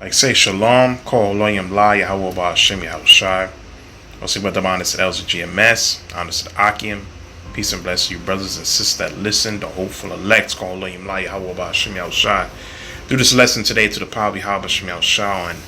Like say Shalom, Kol Loyam La Yahweh Ba'Shem Yahushai. Also, but the honest L's GMS, honest Akim. Peace and bless you, brothers and sisters that listen, the hopeful elect, Kol Loyam La Yahweh Ba'Shem Yahushai. Through this lesson today to the power of Yahweh Ba'Shem Yahushai, and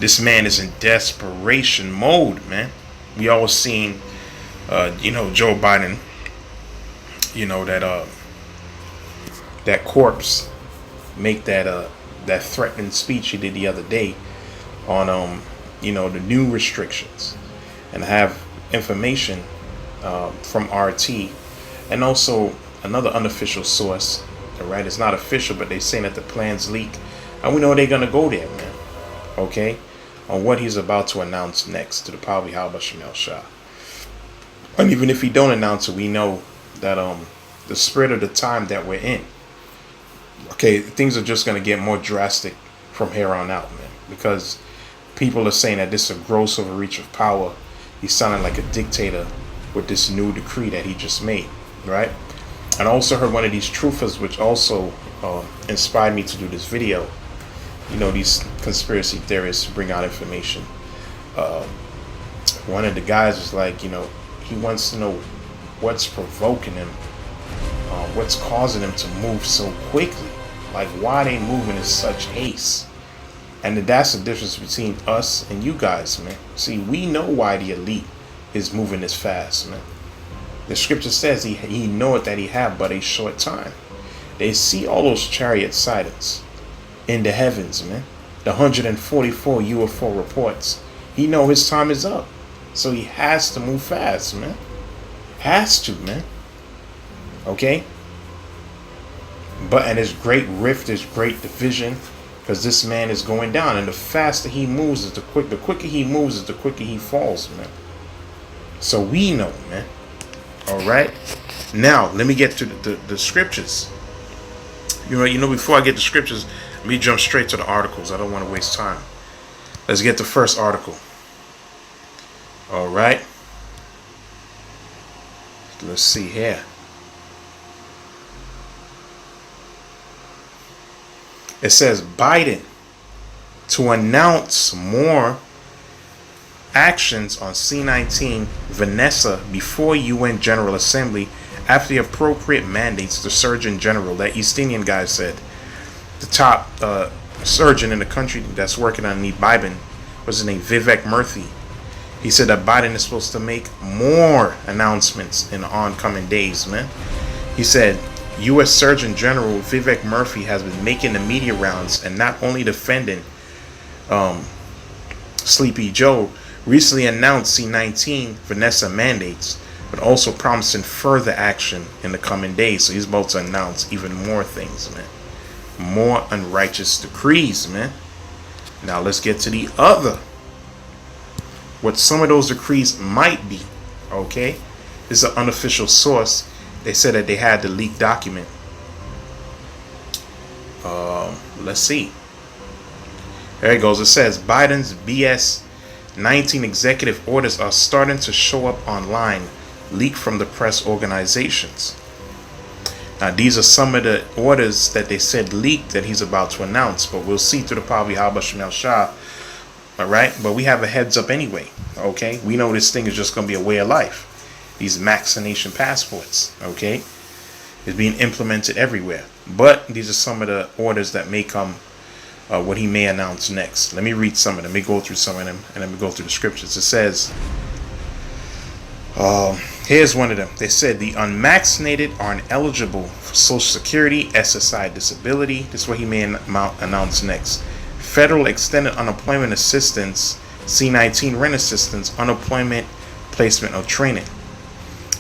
this man is in desperation mode, man. We all seen, Joe Biden, that corpse make that threatening speech he did the other day on the new restrictions, and I have information from RT and also another unofficial source. All right, it's not official, but they're saying that the plans leak, and we know they're gonna go there, man. Okay, on what he's about to announce next to the power of Yahweh Shemel Shah. And even if he don't announce it, we know that the spirit of the time that we're in, okay, things are just going to get more drastic from here on out, man, because people are saying that this is a gross overreach of power. He's sounding like a dictator with this new decree that he just made, right? And I also heard one of these truthers, which also inspired me to do this video. These conspiracy theorists bring out information. One of the guys was like, he wants to know what's provoking him, what's causing him to move so quickly. Like, why they moving in such haste? And that's the difference between us and you guys, man. See, we know why the elite is moving this fast, man. The scripture says he knoweth that he have but a short time. They see all those chariot sightings in the heavens, man. The 144 UFO reports. He know his time is up. So he has to move fast, man. Has to, man. Okay? And there's great rift, there's great division, because this man is going down, and the faster he moves is the quicker he moves is the quicker he falls, man. So we know, man. All right. Now let me get to the scriptures. Before I get to scriptures, let me jump straight to the articles. I don't want to waste time. Let's get the first article. All right. Let's see here. It says Biden to announce more actions on C-19 Vanessa before UN General Assembly after the appropriate mandates. The Surgeon General, that East Indian guy, said, the top surgeon in the country that's working on Biden, was his name, Vivek Murthy. He said that Biden is supposed to make more announcements in the oncoming days, man. He said U.S. Surgeon General Vivek Murthy has been making the media rounds and not only defending Sleepy Joe, recently announced C-19 Vanessa mandates, but also promising further action in the coming days. So he's about to announce even more things, man. More unrighteous decrees, man. Now let's get to the other. What some of those decrees might be, okay? This is an unofficial source. They said that they had the leaked document. Let's see. There it goes. It says Biden's BS 19 executive orders are starting to show up online, leaked from the press organizations. Now, these are some of the orders that they said leaked that he's about to announce, but we'll see through the power of Yahweh Shemel Shah. All right, but we have a heads up anyway. Okay, we know this thing is just going to be a way of life. These vaccination passports, okay, is being implemented everywhere. But these are some of the orders that may come, what he may announce next. Let me read some of them. Let me go through some of them, and let me go through the scriptures. It says, here's one of them. They said the unvaccinated are ineligible for Social Security, SSI disability. This is what he may announce next. Federal extended unemployment assistance, C-19 rent assistance, unemployment placement or training.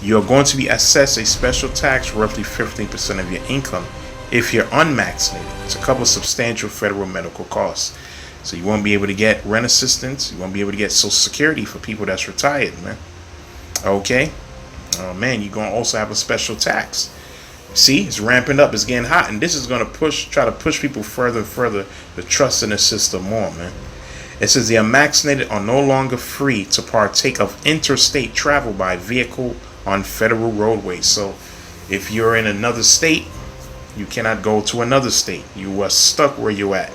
You are going to be assessed a special tax, roughly 15% of your income, if you're unvaccinated. It's a couple of substantial federal medical costs. So you won't be able to get rent assistance. You won't be able to get Social Security for people that's retired, man. Okay? Oh, man, you're going to also have a special tax. See, it's ramping up. It's getting hot. And this is going to try to push people further and further to trust in the system more, man. It says the unvaccinated are no longer free to partake of interstate travel by vehicle on federal roadways. So if you're in another state, you cannot go to another state. You are stuck where you're at.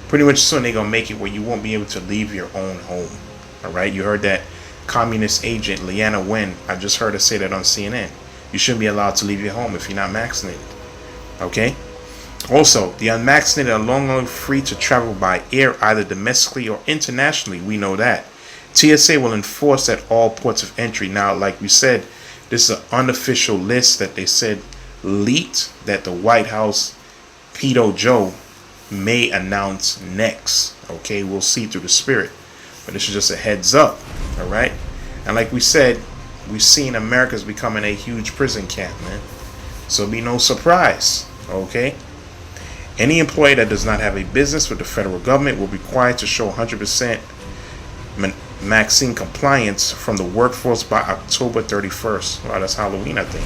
Pretty much soon they're gonna make it where you won't be able to leave your own home. All right, you heard that communist agent Leanna Wen. I just heard her say that on CNN. You shouldn't be allowed to leave your home if you're not vaccinated. Okay. Also, the unvaccinated are no longer free to travel by air either domestically or internationally. We know that. TSA will enforce at all ports of entry. Now, like we said, this is an unofficial list that they said leaked that the White House Pedo Joe may announce next. Okay, we'll see through the spirit. But this is just a heads up. All right. And like we said, we've seen America's becoming a huge prison camp, man. So it'll be no surprise. Okay. Any employee that does not have a business with the federal government will be required to show 100% vaccine compliance from the workforce by October 31st. Wow, that's Halloween, I think.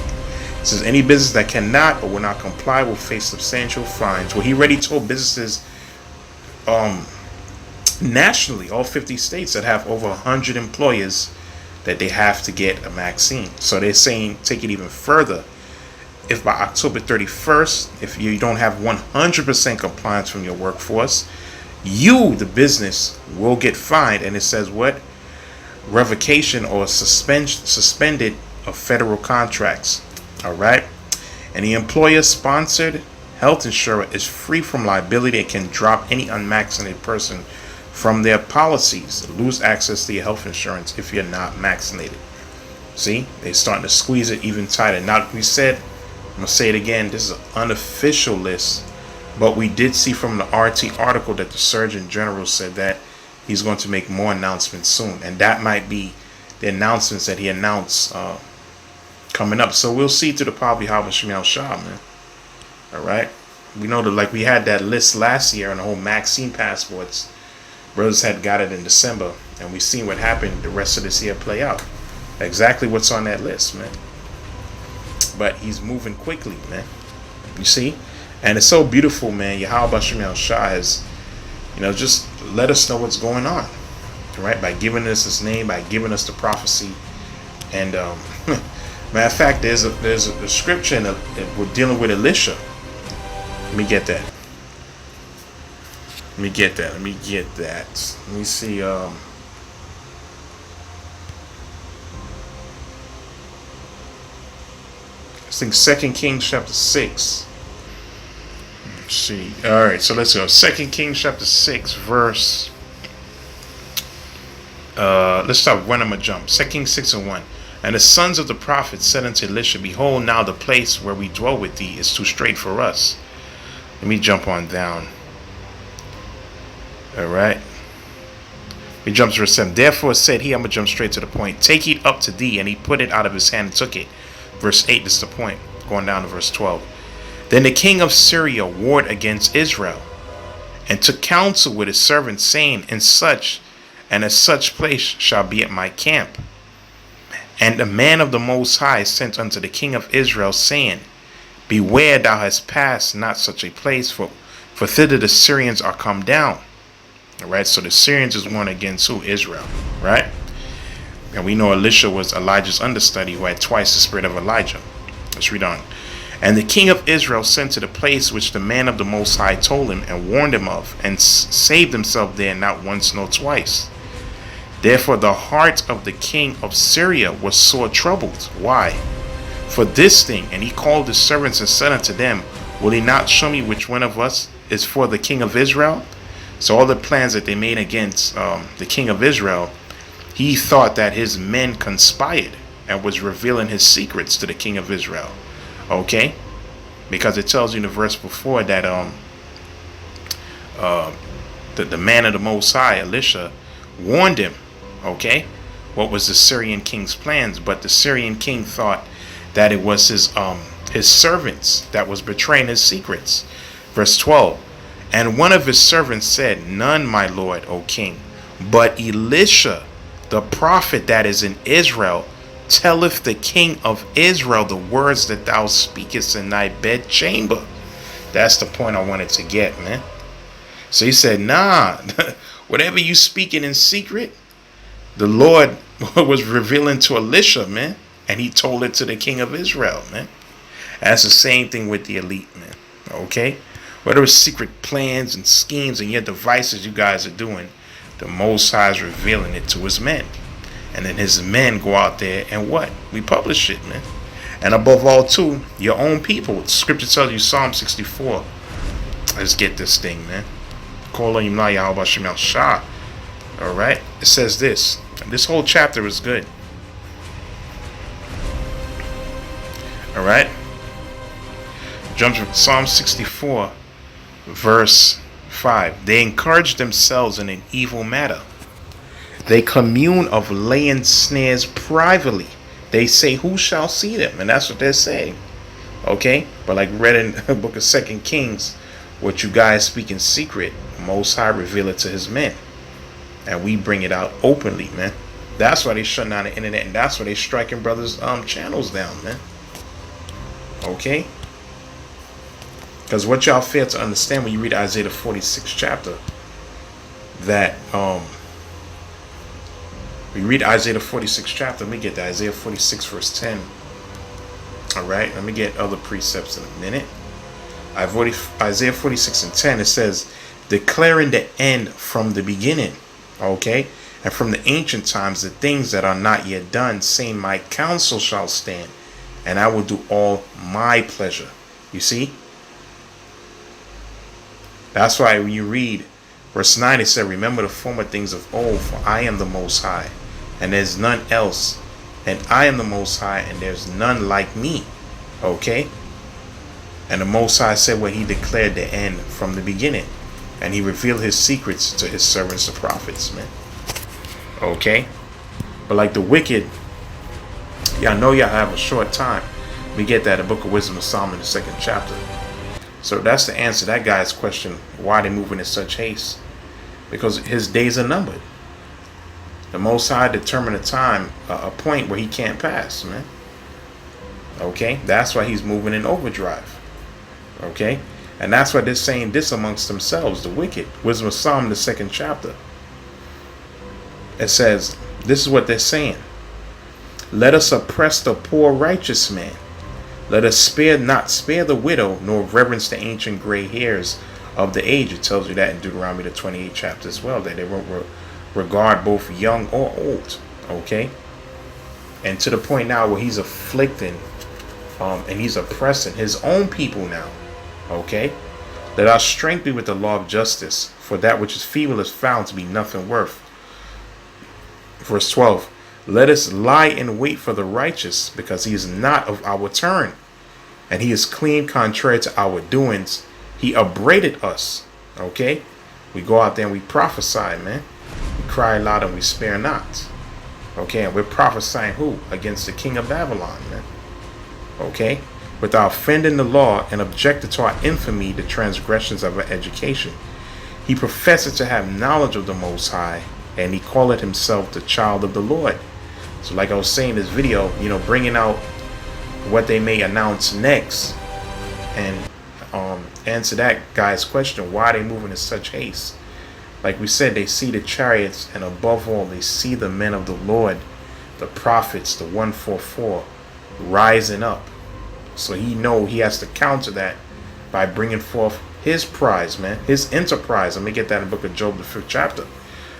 It says any business that cannot or will not comply will face substantial fines. Well, he already told businesses nationally, all 50 states that have over 100 employees, that they have to get a vaccine. So they're saying take it even further. If by October 31st, if you don't have 100% compliance from your workforce, you, the business, will get fined. And it says what? Revocation or suspended of federal contracts. All right. And the employer-sponsored health insurer is free from liability and can drop any unvaccinated person from their policies, lose access to your health insurance if you're not vaccinated. See, they're starting to squeeze it even tighter. Now, like we said, I'm going to say it again, this is an unofficial list, but we did see from the RT article that the Surgeon General said that he's going to make more announcements soon. And that might be the announcements that he announced coming up. So we'll see through the power of Yahweh Shemel Shah, man. All right. We know that, like we had that list last year on the whole vaccine passports. Brothers had got it in December, and we've seen what happened the rest of this year play out. Exactly what's on that list, man. But he's moving quickly, man. You see? And it's so beautiful, man. Yahweh Shemel Shah has, just let us know what's going on. Right? By giving us his name, by giving us the prophecy. And matter of fact, there's a scripture that we're dealing with Elisha. Let me get that. Let me see. I think 2 Kings chapter 6. Let's see. All right, so let's go. 2 Kings chapter 6, verse. Let's start when I'm going to jump. 2 Kings 6 and 1. And the sons of the prophets said unto Elisha, behold, now the place where we dwell with thee is too straight for us. Let me jump on down. All right. We jump to verse 7. Therefore said he, I'm going to jump straight to the point. Take it up to thee. And he put it out of his hand and took it. Verse 8, this is the point. Going down to verse 12. Then the king of Syria warred against Israel, and took counsel with his servants, saying, as such place shall be at my camp. And the man of the Most High sent unto the king of Israel, saying, beware thou hast passed not such a place, for thither the Syrians are come down. All right, so the Syrians is one against who? Israel, right? And we know Elisha was Elijah's understudy who had twice the spirit of Elijah. Let's read on. And the king of Israel sent to the place which the man of the Most High told him and warned him of, and saved himself there not once nor twice. Therefore the heart of the king of Syria was sore troubled. Why? For this thing. And he called his servants and said unto them, will he not show me which one of us is for the king of Israel? So all the plans that they made against the king of Israel, he thought that his men conspired and was revealing his secrets to the king of Israel. Okay? Because it tells you in the verse before that the man of the Most High, Elisha, warned him. Okay? What was the Syrian king's plans? But the Syrian king thought that it was his servants that was betraying his secrets. Verse 12. And one of his servants said, none, my lord, O king, but Elisha, the prophet that is in Israel, telleth the king of Israel the words that thou speakest in thy bedchamber. That's the point I wanted to get, man. So he said, nah, whatever you speaking in secret, the Lord was revealing to Elisha, man. And he told it to the king of Israel, man. That's the same thing with the elite, man. Okay? Whatever secret plans and schemes and yet devices you guys are doing, the Most High is revealing it to his men. And then his men go out there and what? We publish it, man. And above all, too, your own people. Scripture tells you, Psalm 64. Let's get this thing, man. Alright? It says this. This whole chapter is good. Alright? Jump from Psalm 64, verse 5. They encourage themselves in an evil matter. They commune of laying snares privately. They say, who shall see them? And that's what they're saying. Okay? But like read in the book of 2 Kings, what you guys speak in secret, Most High reveal it to his men. And we bring it out openly, man. That's why they shutting down the internet, and that's why they striking brothers' channels down, man. Okay? Because what y'all fail to understand when you read Isaiah the 46th chapter, that we read Isaiah the 46th chapter. Let me get that. Isaiah 46 verse 10. Alright, let me get other precepts in a minute. Isaiah 46 and 10, it says, declaring the end from the beginning. Okay? And from the ancient times, the things that are not yet done, saying, my counsel shall stand, and I will do all my pleasure. You see? That's why when you read verse 9, it said, remember the former things of old, for I am the Most High, and there's none else. And I am the Most High, and there's none like me. Okay? And the Most High said what he declared the end from the beginning. And he revealed his secrets to his servants, the prophets, man. Okay? But like the wicked, y'all know y'all have a short time. We get that in the book of Wisdom of Solomon, the 2nd chapter. So that's the answer to that guy's question, why they moving in such haste. Because his days are numbered. The Most High determined a time, a point where he can't pass, man. Okay? That's why he's moving in overdrive. Okay? And that's why they're saying this amongst themselves, the wicked. Wisdom of Solomon, the 2nd chapter. It says, this is what they're saying. Let us oppress the poor righteous man. Let us not spare the widow, nor reverence the ancient gray hairs of the age. It tells you that in Deuteronomy the 28th chapter as well, that they won't regard both young or old. Okay? And to the point now where he's afflicting and he's oppressing his own people now. Okay? Let our strength be with the law of justice, for that which is feeble is found to be nothing worth. Verse 12. Let us lie in wait for the righteous, because he is not of our turn, and he is clean contrary to our doings. He upbraided us. Okay? We go out there and we prophesy, man. We cry loud and we spare not. Okay? And we're prophesying who? Against the king of Babylon, man. Okay? Without offending the law and objected to our infamy, the transgressions of our education. He professed to have knowledge of the Most High, and he called himself the child of the Lord. So like I was saying in this video, bringing out what they may announce next, and answer that guy's question, why are they moving in such haste? Like we said, they see the chariots, and above all, they see the men of the Lord, the prophets, the 144, rising up. So he has to counter that by bringing forth his prize, man, his enterprise. Let me get that in the book of Job, the 5th chapter.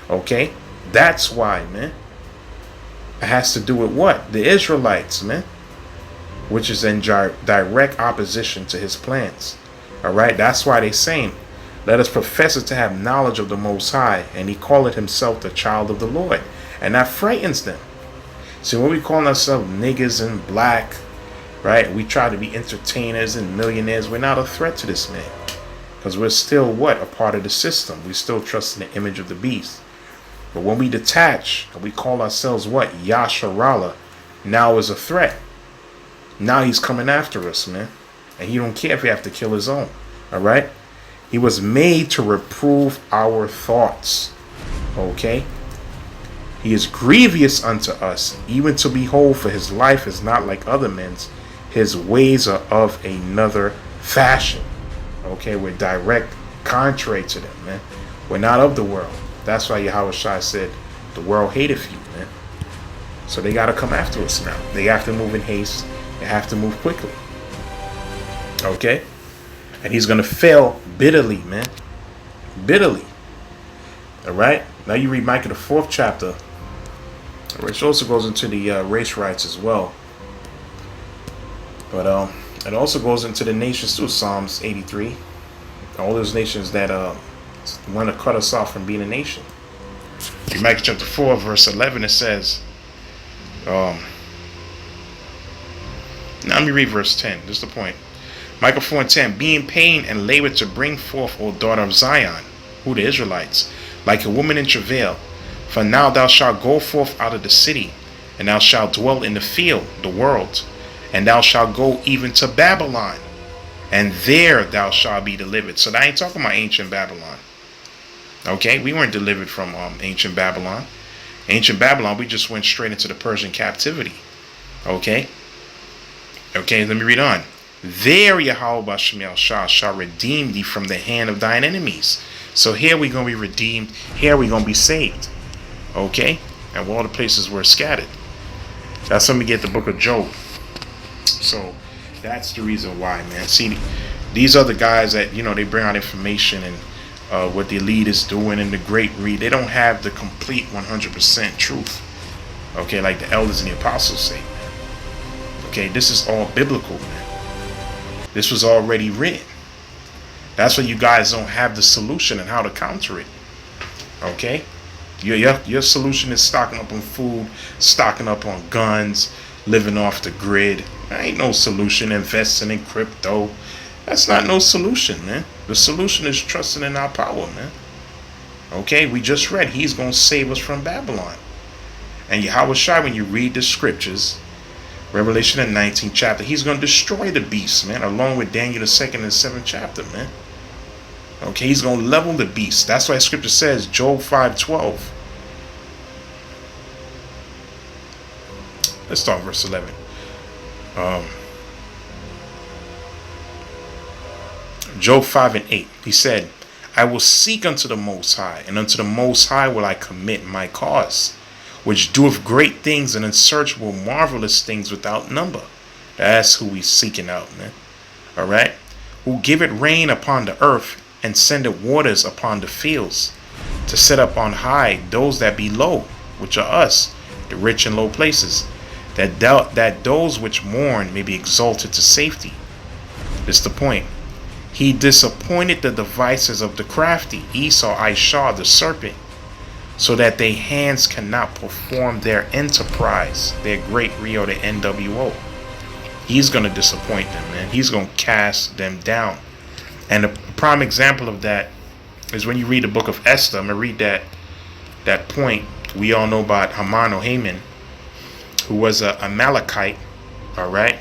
Okay? That's why, man. It has to do with what? The Israelites, man. Which is in direct opposition to his plans. Alright? That's why they're saying, let us profess to have knowledge of the Most High, and he calleth himself the child of the Lord. And that frightens them. See, when we call ourselves niggas and black, right? We try to be entertainers and millionaires. We're not a threat to this man. Because we're still what? A part of the system. We still trust in the image of the beast. But when we detach and we call ourselves what? Yasharala, now is a threat. Now he's coming after us, man. And he don't care if we have to kill his own. Alright? He was made to reprove our thoughts. Okay? He is grievous unto us, even to behold, for his life is not like other men's. His ways are of another fashion. Okay? We're direct contrary to them, man. We're not of the world. That's why Yahweh Shai said, the world hateth you, man. So they got to come after us now. They have to move in haste. They have to move quickly. Okay? And he's going to fail bitterly, man. Bitterly. All right. Now you read Micah the 4th chapter, which also goes into the race riots as well. But it also goes into the nations too. Psalms 83. All those nations that want to cut us off from being a nation. In Micah chapter 4, verse 11, it says, now let me read verse 10. This is the point. Micah 4:10, be in pain and labor to bring forth, O daughter of Zion, who the Israelites, like a woman in travail. For now thou shalt go forth out of the city, and thou shalt dwell in the field, the world, and thou shalt go even to Babylon, and there thou shalt be delivered. So that ain't talking about ancient Babylon. Okay, we weren't delivered from ancient Babylon. Ancient Babylon, we just went straight into the Persian captivity. Okay, let me read on. There Yahweh Bashmiel Shah shall redeem thee from the hand of thine enemies. So here we're going to be redeemed. Here we're going to be saved. Okay, and all the places were scattered. That's when we get the book of Job. So that's the reason why, man. See, these are the guys that, they bring out information and what the elite is doing in the great read. They don't have the complete 100% truth. Okay, like the elders and the apostles say. Okay, this is all biblical, man. This was already written. That's why you guys don't have the solution and how to counter it. Okay? Your solution is stocking up on food, stocking up on guns, living off the grid. There ain't no solution. Investing in crypto. That's not no solution, man. The solution is trusting in our power, man. Okay? We just read he's going to save us from Babylon. And Yahweh Shai, when you read the scriptures, Revelation the 19th chapter, he's going to destroy the beast, man, along with Daniel the 2nd and 7th chapter, man. Okay, he's going to level the beast. That's why scripture says, Job 5:12. Let's start verse 11. Job 5:8. He said, I will seek unto the Most High, and unto the Most High will I commit my cause, which doeth great things and unsearchable marvelous things without number. That's who we seeking out, man. All right. Who giveth rain upon the earth and sendeth waters upon the fields, to set up on high those that be low, which are us, the rich in low places, that those which mourn may be exalted to safety. This is the point. He disappointed the devices of the crafty, Esau, Ishar, the serpent, so that their hands cannot perform their enterprise, their great Rio, the NWO. He's going to disappoint them, man. He's going to cast them down. And a prime example of that is when you read the book of Esther. I'm going to read that point. We all know about Haman or Haman, who was a Amalekite, all right?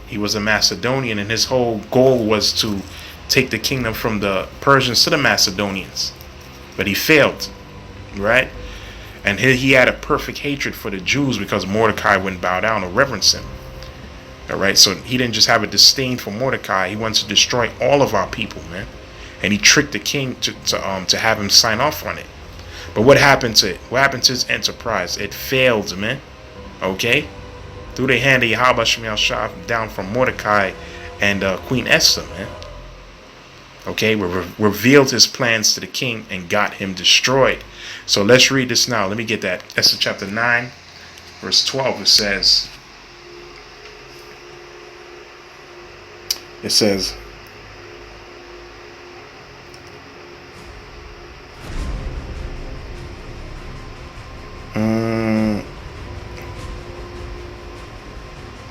He was a Macedonian, and his whole goal was to take the kingdom from the Persians to the Macedonians. But he failed. Right? And he had a perfect hatred for the Jews because Mordecai wouldn't bow down or reverence him. All right? So he didn't just have a disdain for Mordecai. He wanted to destroy all of our people, man. And he tricked the king to have him sign off on it. But what happened to it? What happened to his enterprise? It failed, man. Okay? Through the hand of Yahweh Shemiel Shah down from Mordecai and Queen Esther, man. Okay? Revealed his plans to the king and got him destroyed. So let's read this now. Let me get that. Esther chapter 9, verse 12. It says,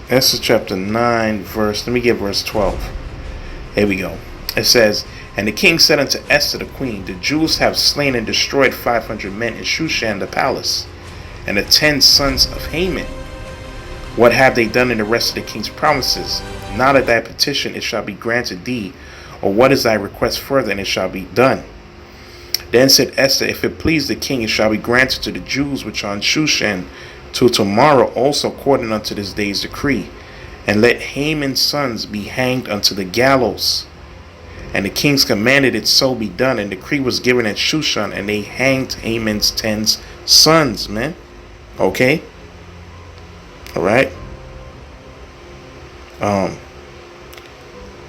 Esther chapter 9, let me get verse 12. Here we go. It says, and the king said unto Esther the queen, the Jews have slain and destroyed 500 men in Shushan the palace, and the 10 sons of Haman. What have they done in the rest of the king's provinces? Now that thy petition it shall be granted thee, or what is thy request further, and it shall be done. Then said Esther, if it please the king, it shall be granted to the Jews which are in Shushan till tomorrow also according unto this day's decree, and let Haman's sons be hanged unto the gallows. And the kings commanded it so be done, and the decree was given at Shushan, and they hanged Haman's 10 sons, man. Okay? Alright?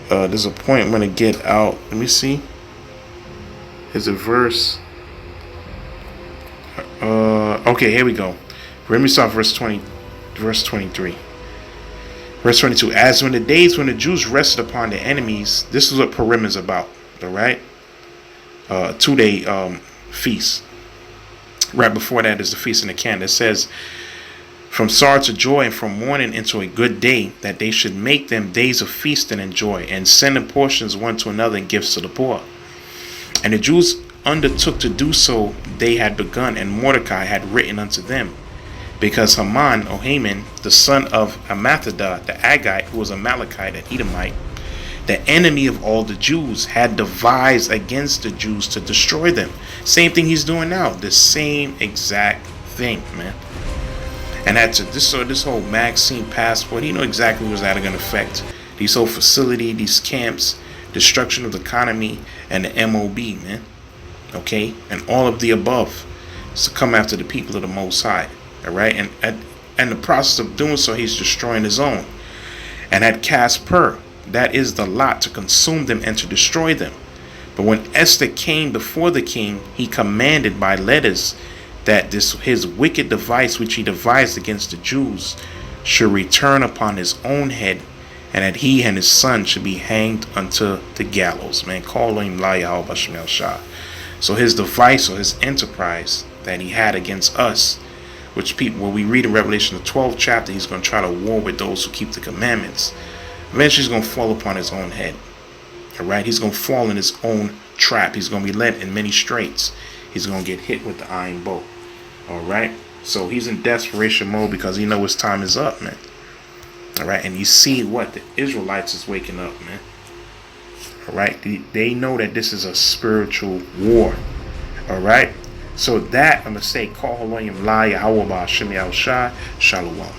There's a point I'm going to get out. Let me see. Is a verse. Okay, here we go. Let me start verse 20, verse 23. Verse 22. As when the days when the Jews rested upon their enemies, this is what Purim is about. All right. 2-day feast. Right before that is the feast in the camp. It says, from sorrow to joy and from mourning into a good day, that they should make them days of feasting and joy, and sending portions one to another and gifts to the poor. And the Jews undertook to do so they had begun, and Mordecai had written unto them, because Haman, the son of Hammedatha, the Agite, who was a Amalekite and Edomite, the enemy of all the Jews, had devised against the Jews to destroy them. Same thing he's doing now. The same exact thing, man. And that's this whole Maxine passport. He know exactly what's that going to affect. These whole facility, these camps, destruction of the economy, and the MOB, man. Okay, and all of the above is to come after the people of the Most High. All right, and the process of doing so, he's destroying his own, and had cast pur, that is the lot, to consume them and to destroy them. But when Esther came before the king, he commanded by letters that his wicked device which he devised against the Jews should return upon his own head, and that he and his son should be hanged unto the gallows. Man, call him Yahweh Bashmel Shah. So his device, or his enterprise that he had against us, which people, when we read in Revelation the 12th chapter, he's going to try to war with those who keep the commandments. Eventually he's going to fall upon his own head. All right, he's going to fall in his own trap. He's going to be led in many straits. He's going to get hit with the iron bow. All right, so he's in desperation mode because he knows his time is up, man. All right, and you see what the Israelites is waking up, man. All right, they know that this is a spiritual war. All right, so that I'm gonna say, call William La Yahweh Ba'Shem Yahushua Shalom.